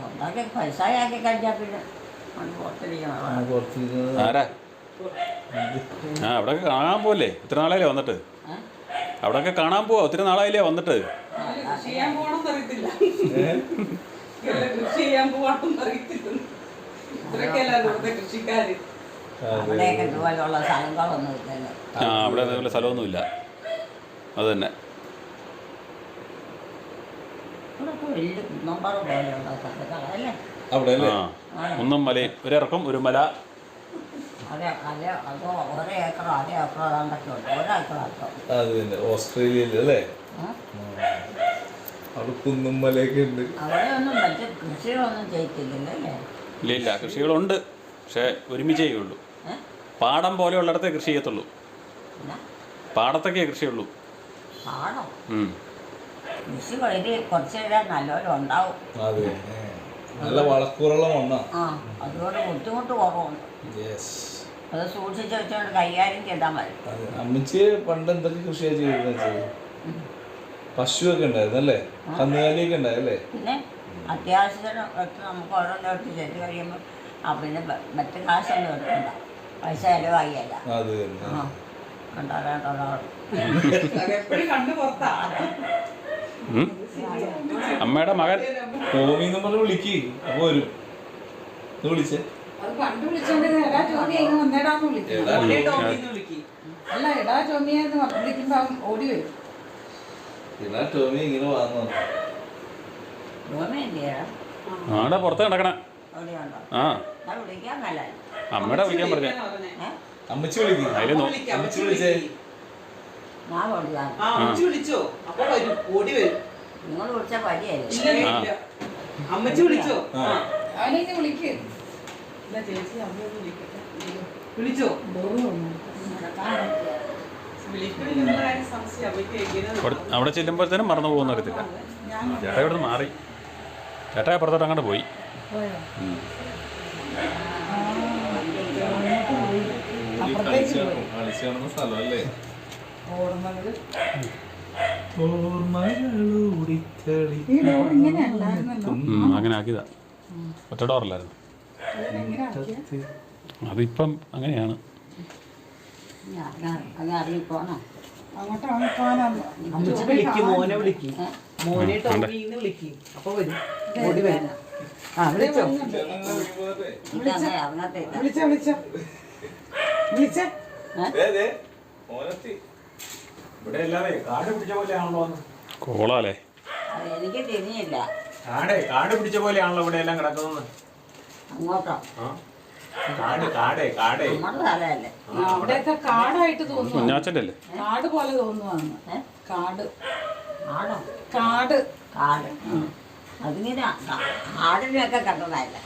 ഉണ്ടാക്കി പൈസയാക്കി കഴിഞ്ഞാൽ പിന്നെ പുറത്തിരിക്കണം. പുറത്തിരിക്കുന്നത് ആരാ? അവിടെയൊക്കെ കാണാൻ പോവല്ലേ? ഒത്തിരി നാളായില്ലേ വന്നിട്ട്? അവിടെയൊക്കെ കാണാൻ പോവാ, ഒത്തിരി നാളായില്ലേ വന്നിട്ട്? കൃഷി ചെയ്യാൻ പോകണമെന്ന് അറിയത്തില്ല. കൃഷി ചെയ്യാൻ പോകണമെന്ന് അറിയത്തില്ല. ഇത്രയൊക്കെയല്ല ഇവിടുത്തെ കൃഷിക്കാര്. അവിടെയൊക്കെ ഇതുപോലെയുള്ള സ്ഥലങ്ങളൊന്നും ഇല്ലല്ലോ. അവിടെ അതേപോലെ സ്ഥലമൊന്നുമില്ല. അത് തന്നെ. ഇവിടെയൊക്കെ വലിയ കുന്നമ്പാറ പോലെയുള്ള സ്ഥലങ്ങളല്ലേ? അവിടെ അല്ലേ? ഒന്നും മലയും, ഒരിറക്കം ഒരു മല. അതോ ഒരേക്കറോ അരേക്കറോ അതാണ്ടൊക്കെ ഉണ്ട്. ഒരേക്കറോ അത് തന്നെ ഓസ്ട്രേലിയയിൽ അല്ലേ? അവിടെ കുന്നും മലയൊക്കെ ഉണ്ട്. അവിടെയൊന്നും മറ്റ് കൃഷികളൊന്നും ചെയ്തില്ലല്ലോ അല്ലേ? ഇല്ല, കൃഷികളുണ്ട്, പക്ഷേ ഒരുമിച്ചേ ഉള്ളൂ. പാടം പോലെയുള്ളിടത്തേ കൃഷി ചെയ്യത്തുള്ളൂ. പാടത്തൊക്കെ കൃഷിയുള്ളൂ. പാടോ കൃഷി വഴി കുറച്ച് നേരം നല്ലപോലെ ഉണ്ടാവും. അതെ, നല്ല വളക്കൂറുള്ള മണ്ണാ. അതുകൊണ്ട് ബുദ്ധിമുട്ട് കുറവുണ്ട്. അത് സൂക്ഷിച്ച് വെച്ചുകൊണ്ട് കൈകാര്യം ചെയ്താൽ മതി. അമ്മച്ചി പണ്ട് എന്തൊക്കെ കൃഷിയാ ചെയ്തിരുന്നത്? പശുവൊക്കെ ഉണ്ടായിരുന്നു അല്ലേ? കന്നുകാലിയൊക്കെ ഉണ്ടായല്ലേ? പിന്നെ അത്യാവശ്യത്തിന് എടുത്ത് നമുക്ക് ഓരോന്നോട്ട് ചെയ്ത് കഴിയുമ്പോൾ പിന്നെ മറ്റു കാശൊന്നും എടുക്കണ്ട. പൈസ ചിലവായില്ല. അത് തന്നെ. എപ്പോഴും കണ്ടു പുറത്താ. അമ്മയുടെ മകൻ ടോമിന്ന് പറഞ്ഞ് വിളിക്ക്, അപ്പൊ വരും. വിളിച്ചേ അത് പണ്ട് വിളിച്ചോണ്ട് എടാ ചോമിയെ വന്നേടാന്ന് വിളിക്കും. അല്ല, എടാ ചോമിയെന്ന് വിളിക്കുമ്പോ അവൻ ഓടി വരും. എന്നാ ടോമി ഇങ്ങനെ വന്നു. ആടെ പുറത്ത് കിടക്കണ. ആ, വിളിക്കാൻ മേല. അമ്മയുടെ വിളിക്കാൻ പറഞ്ഞ. അമ്മച്ചി വിളിക്കും. അമ്മച്ചി വിളിച്ചേ. ഞാൻ വിളിക്കാം. അമ്മച്ചി വിളിച്ചോ? അപ്പൊ വരും, ഓടി വരും. നിങ്ങൾ വിളിച്ച പരിയല്ലേ? ഇല്ല. അമ്മച്ചി വിളിച്ചോ? അവനെ വിളിക്ക്. ഇല്ല ചേച്ചി, അമ്മയൊന്ന് വിളിക്കട്ടെ. വിളിച്ചോ? വിളിക്കുന്ന കാര്യം സംശയം. അവർക്ക് എങ്ങനെ അവിടെ ചെല്ലുമ്പോഴത്തേനും മറന്നു പോകുന്ന അറിയത്തില്ല. ചേട്ടാ ഇവിടെ നിന്ന് മാറി. ചേട്ടാ അപ്പുറത്തോട്ട് അങ്ങോട്ട് പോയി. കളിച്ചു കാണുന്ന സ്ഥലമല്ലേ? അങ്ങനെ ആക്കിയതാ. ഒറ്റ ഡോറല്ലായിരുന്നു. അതിപ്പം അങ്ങനെയാണ്. അമ്മച്ചി വിളിക്കും, മോനെ വിളിക്കും. മോനെ ടോമിന്ന് വിളിക്കും. അപ്പൊ വരും, ഓടി വരും. വിളിച്ചോ? ഇവിടെ എല്ലാവേ കാട് പിടിച്ച പോലെയാണല്ലോ. കോളാലേ? എനിക്ക് തിരിഞ്ഞില്ല. കാട് പിടിച്ച പോലെയാണല്ലോ ഇവിടെ എല്ലാം കിടക്കുന്നത്. അങ്ങോട്ടോ? നമ്മുടെ സ്ഥലമല്ലേ? അവിടെയൊക്കെ കാടായിട്ട് തോന്നുന്നു. കുഞ്ഞാച്ചൻ്റെ അല്ലേ? കാട് പോലെ തോന്നുവാന്ന്. കാട് ആടോ? കാട് കാട്. അതിങ്ങനെ ആടിനെയൊക്കെ കണ്ടതല്ല.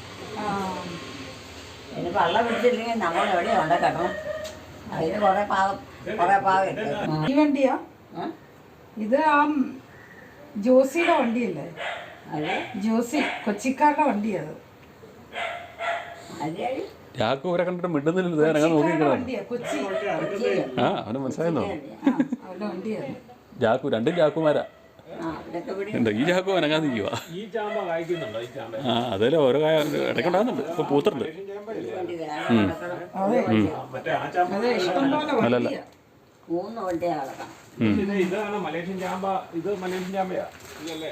ഇനി വെള്ളം പിടിച്ചില്ലെങ്കിൽ നമ്മൾ എവിടെ ഉണ്ട് കെട്ടണം. അതിന് കുറെ പാവം ഈ വണ്ടിയാ? ഇത് ആ ജോസിയുടെ വണ്ടിയല്ലേ? ജോസി കൊച്ചിക്കാരുടെ വണ്ടിയത്. ചാക്കു അവരെ കണ്ടിട്ട് മിണ്ടുന്നില്ല. വണ്ടിയാ കൊച്ചി. ആ, അവന് മനസ്സിലായെന്നോ? അവരുടെ വണ്ടിയാണ്. ചാക്കു, രണ്ടും ചാക്കുമാരാ. ഈ ചാക്കു അനങ്ങാൻ നിൽക്കുക. ആ, അതല്ലേ ഓരോ കായ ഇടയ്ക്കുണ്ടാകുന്നുണ്ട്. ഇപ്പൊ പൂത്തുണ്ട്. അല്ലല്ല, 3 വണ്ടിയാ കിടക്കാം. ഇതാണ് മലേഷ്യൻ ചാമ്പ. ഇത് മലേഷ്യൻ ചാമ്പയാ. ഇതല്ലേ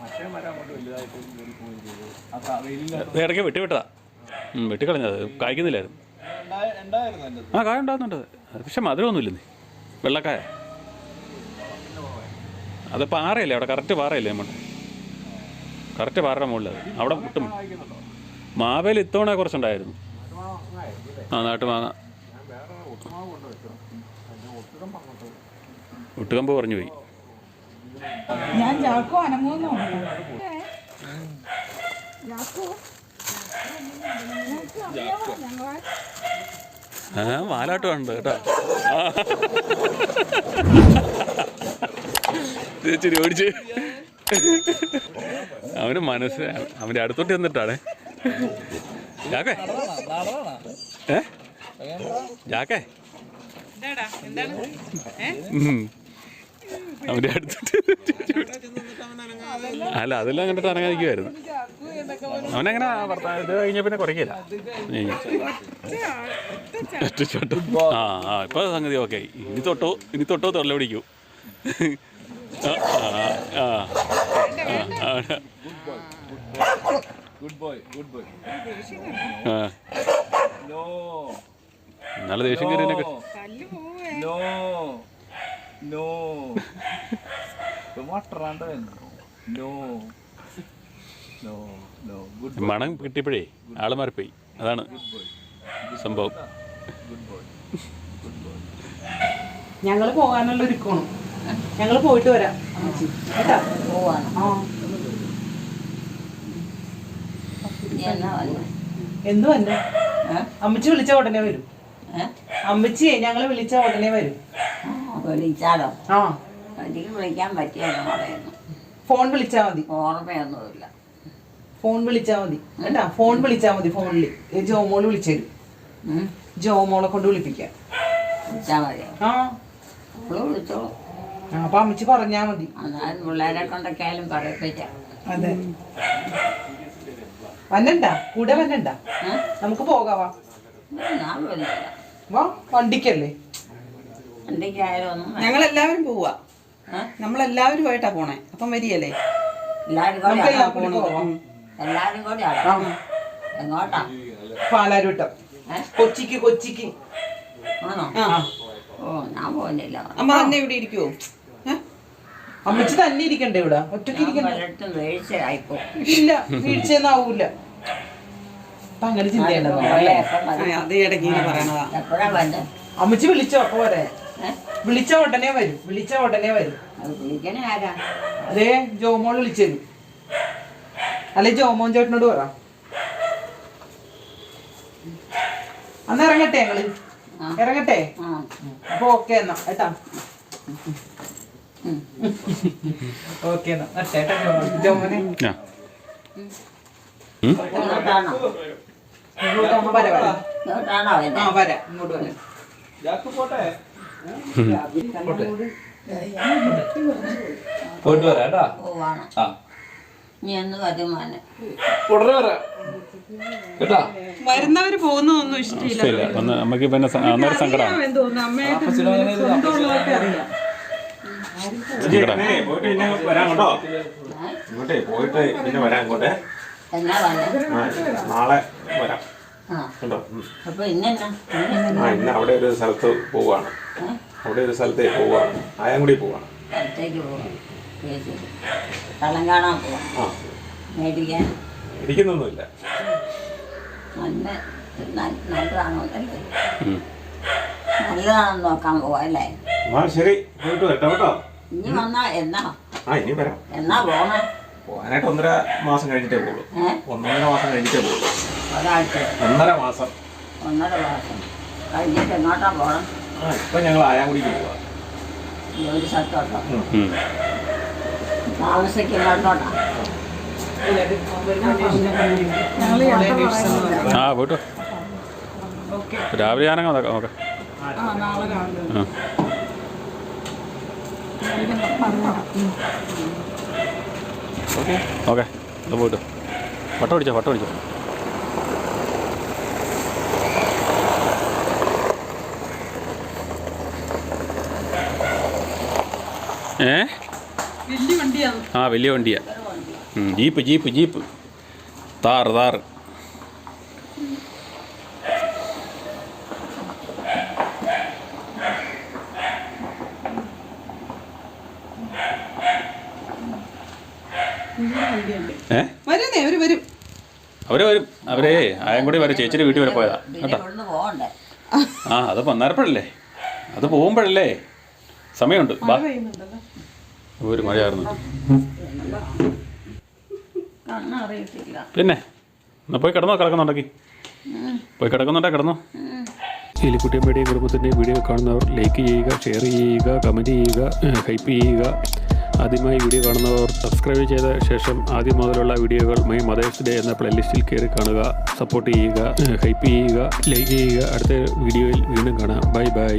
മറ്റേ മരം അങ്ങോട്ട് വലുതായിട്ട് ഇടയ്ക്ക് വെട്ടിവിട്ടതാ. വെട്ടിക്കളഞ്ഞത്, കായ്ക്കുന്നില്ലായിരുന്നു. ആ, കായ ഉണ്ടാകുന്നുണ്ട്. പക്ഷെ മധുരമൊന്നുമില്ലെന്നേ. വെള്ളക്കായ. അത് പാറയല്ലേ അവിടെ? കറക്റ്റ് പാറയല്ലേ നമ്മൾ? കറക്റ്റ് പാറയുടെ മുകളിൽ അവിടെ മുട്ടും. മാവേലി ഇത്തവണ കുറച്ചുണ്ടായിരുന്നു. ആ, നാട്ടുമാങ്ങ. ഒട്ടുകമ്പ് പറഞ്ഞു പോയി. ഞാൻ ജാക്കോ അനങ്ങൂന്ന് വാലാട്ടമുണ്ട് കേട്ടോ. ഇച്ചിരി ഓടിച്ച് അവന് മനസ്സ് അവൻ്റെ അടുത്തോട്ട് ചെന്നിട്ടാണേ. ജാക്കേ ജാക്കേ അവൻ്റെ അടുത്തോട്ട് അല്ല അതെല്ലാം കണ്ടിട്ട് അനങ്ങാതിരിക്കുമായിരുന്നു. അവനങ്ങനെ ഇത് കഴിഞ്ഞ പിന്നെ കുറയ്ക്കില്ല. ആ ഇപ്പൊ സംഗതി ഓക്കെ. ഇനി തൊട്ടോ തൊള്ള പിടിക്കൂ. നല്ല ദേഷ്യം കയറിയൊക്കെ മണം കിട്ടിയപ്പോഴേ ആള് മാറിപ്പോയി. അതാണ് സംഭവം. ഞങ്ങൾ പോകാനുള്ള ഒരുക്കണം. ഞങ്ങൾ പോയിട്ട് വരാം കേട്ടാ. എന്തു അല്ല അമ്മച്ചി വിളിച്ച ഉടനെ വരും. അമ്മച്ചിയെ ഞങ്ങളെ വിളിച്ച ഉടനെ വരും. വിളിച്ചാലോ? ആ എനിക്ക് വിളിക്കാൻ പറ്റിയല്ലോ പറയുന്നു. ഫോൺ വിളിച്ചാ മതി. ഓർമ്മയൊന്നുമില്ല. ഫോൺ വിളിച്ചാ മതി കേട്ടാ. ഫോൺ വിളിച്ചാ മതി. ഫോണില് ജോമോള് വിളിച്ചേരും. ജോമോളെ കൊണ്ട് വിളിപ്പിക്കാം. വിളിച്ചാൽ മതിയോ? ആ അവള് വിളിച്ചോളൂ. അപ്പൊ അമ്മച്ചി പറഞ്ഞാ മതി. അതായത് പിള്ളേരെ കൊണ്ടൊക്കെയായാലും പറയിപ്പിക്കാം. അതെ വന്നണ്ട കൂടെ വന്നണ്ട. നമുക്ക് പോകാവാ. ഞാൻ വരുന്നില്ല. വാ വണ്ടിക്കല്ലേ. വണ്ടിക്കായാലും ഒന്നും ഞങ്ങളെല്ലാവരും പോവാ. നമ്മളെല്ലാവരുമായിട്ടാ പോണേ. അപ്പം വരികയല്ലേ എല്ലാവരും കൂടി എല്ലാവരും കൂടി എങ്ങോട്ടാ? പാലാരൂട്ടം. കൊച്ചിക്ക് ആണോ? ഓ ഞാൻ പോകുന്നില്ല. അമ്മ തന്നെ ഇവിടെ ഇരിക്കുവോ? അമ്മച്ചി തന്നെ ഇരിക്കണ്ടേ ഇവിടെ? ഒറ്റയ്ക്ക് ഇരിക്കണ്ടേ? പലയിടത്തും വീഴ്ചയായിപ്പോ. ഇല്ല വീഴ്ചയൊന്നാവൂല. അപ്പൊ അങ്ങനെ ചിന്തയുണ്ടോ? അത് ഇടയ്ക്ക് ഇങ്ങനെ പറയണതാ. എപ്പോഴാ വന്നെ? അമ്മച്ചി വിളിച്ചോ? അപ്പൊ പോരെ. വിളിച്ച ഉടനെ വരും. അത് വിളിക്കണേ ആരാ? അതേ ജോമോൾ വിളിച്ചേരും. അല്ലെ ജോമോൻ ചേട്ടനോട് പറ. അന്ന് ഇറങ്ങട്ടെ ഞങ്ങള്. ഇറങ്ങട്ടെ. അപ്പൊ ഓക്കെ എന്നാ കേട്ടാ. ഓക്കെ എന്നാ ചേട്ടാ. ജോമോനെ ഇങ്ങോട്ടാണോ? വരാം. ഇങ്ങോട്ടാണോ വന്നെ? ആ വരാം. ഇങ്ങോട്ട് വരാം. പോയിട്ട് വരാം കേട്ടാ. പോവാണ്. നീ എന്ന് വരും മോനെ? ഉടനെ വരാം കേട്ടാ. വരുന്നവര് പോകുന്നതൊന്നും ഇഷ്ടമില്ല. നമുക്ക് പിന്നെ അന്നേരം സങ്കടമാണ്. പോയിട്ട് പിന്നെ വരാൻ കേട്ടോ. ഇങ്ങോട്ടേ പോയിട്ട് പിന്നെ വരാൻ ഇങ്ങോട്ടെ. എന്നാ വന്നെ? നാളെ വരാം കേട്ടോ. അപ്പൊ ഇന്നെന്നാ? ഇന്ന് അവിടെ ഒരു സ്ഥലത്ത് പോവാണ്. അവിടെ ഒരു സ്ഥലത്തേ പോവാണ്. ആയാങ്കുടി പോവാണ്. അടുത്തേക്ക് പോവാം. കള്ളം കാണാൻ പോവാം. മേടിക്കാൻ ഇരിക്കുന്നൊന്നുമില്ല. നല്ലതാണോ? നല്ലതാണെന്ന് നോക്കാൻ പോവാ അല്ലേ? ശരി പോയിട്ട് വരട്ടെ കേട്ടോ. ഇനി വന്നാ എന്നാ? ഇനി വരാം. എന്നാ പോണേ? പോകാനായിട്ട് 1.5 മാസം കഴിഞ്ഞിട്ടേ പോകുള്ളൂ. 1.5 മാസം കഴിഞ്ഞിട്ടേ പോകുള്ളൂ. ഒരാഴ്ച? 1.5 മാസം. 1.5 മാസം കഴിഞ്ഞിട്ട് എങ്ങോട്ടാ പോകണം? ഇപ്പൊ ഞങ്ങൾ ആയാങ്കുടിക്ക് പോവാ. ഒരു സ്ഥലത്തോട്ടോ? താമസിക്കുന്നിടത്തോട്ടാ? പോട്ടോ. രാവിലെ ഞാനങ്ങ് നോക്കാം. ഓക്കെ പോയിട്ടോ. വട്ടം അടിച്ചോ. വലിയ വണ്ടിയാ. ജീപ്പ് താറ്. വരും. അവര് വരും. അവരെ ആയങ്കുടി വരെ ചേച്ചിയുടെ വീട്ടിൽ വരെ പോയതാ കേട്ടോ. ഇവിടുന്ന് പോകണ്ടേ? ആ അത് വന്നേരപ്പോഴല്ലേ, അത് പോകുമ്പോഴല്ലേ സമയമുണ്ട്. ബാ, പെയ്യുന്നുണ്ടല്ലോ. ഒരു മഴയായിരുന്നു. കണ്ണറിയത്തില്ല. പിന്നെ എന്നാ പോയി കിടന്നോ, കിടക്കുന്നുണ്ടെങ്കിൽ പോയി കിടക്കുന്നുണ്ടെങ്കിൽ കിടന്നോ. എലിക്കുട്ടിയമ്മയുടെയും കുടുംബത്തിൻ്റെയും വീഡിയോ കാണുന്നവർ ലൈക്ക് ചെയ്യുക, ഷെയർ ചെയ്യുക, കമൻറ്റ് ചെയ്യുക, ഹൈപ്പ് ചെയ്യുക. ആദ്യമായി വീഡിയോ കാണുന്നവർ സബ്സ്ക്രൈബ് ചെയ്ത ശേഷം ആദ്യം മുതലുള്ള വീഡിയോകൾ മൈ മദേഴ്സ് ഡേ എന്ന പ്ലേലിസ്റ്റിൽ കയറി കാണുക. സപ്പോർട്ട് ചെയ്യുക, ഹൈപ്പ് ചെയ്യുക, ലൈക്ക് ചെയ്യുക. അടുത്ത വീഡിയോയിൽ വീണ്ടും കാണാം. Bye bye.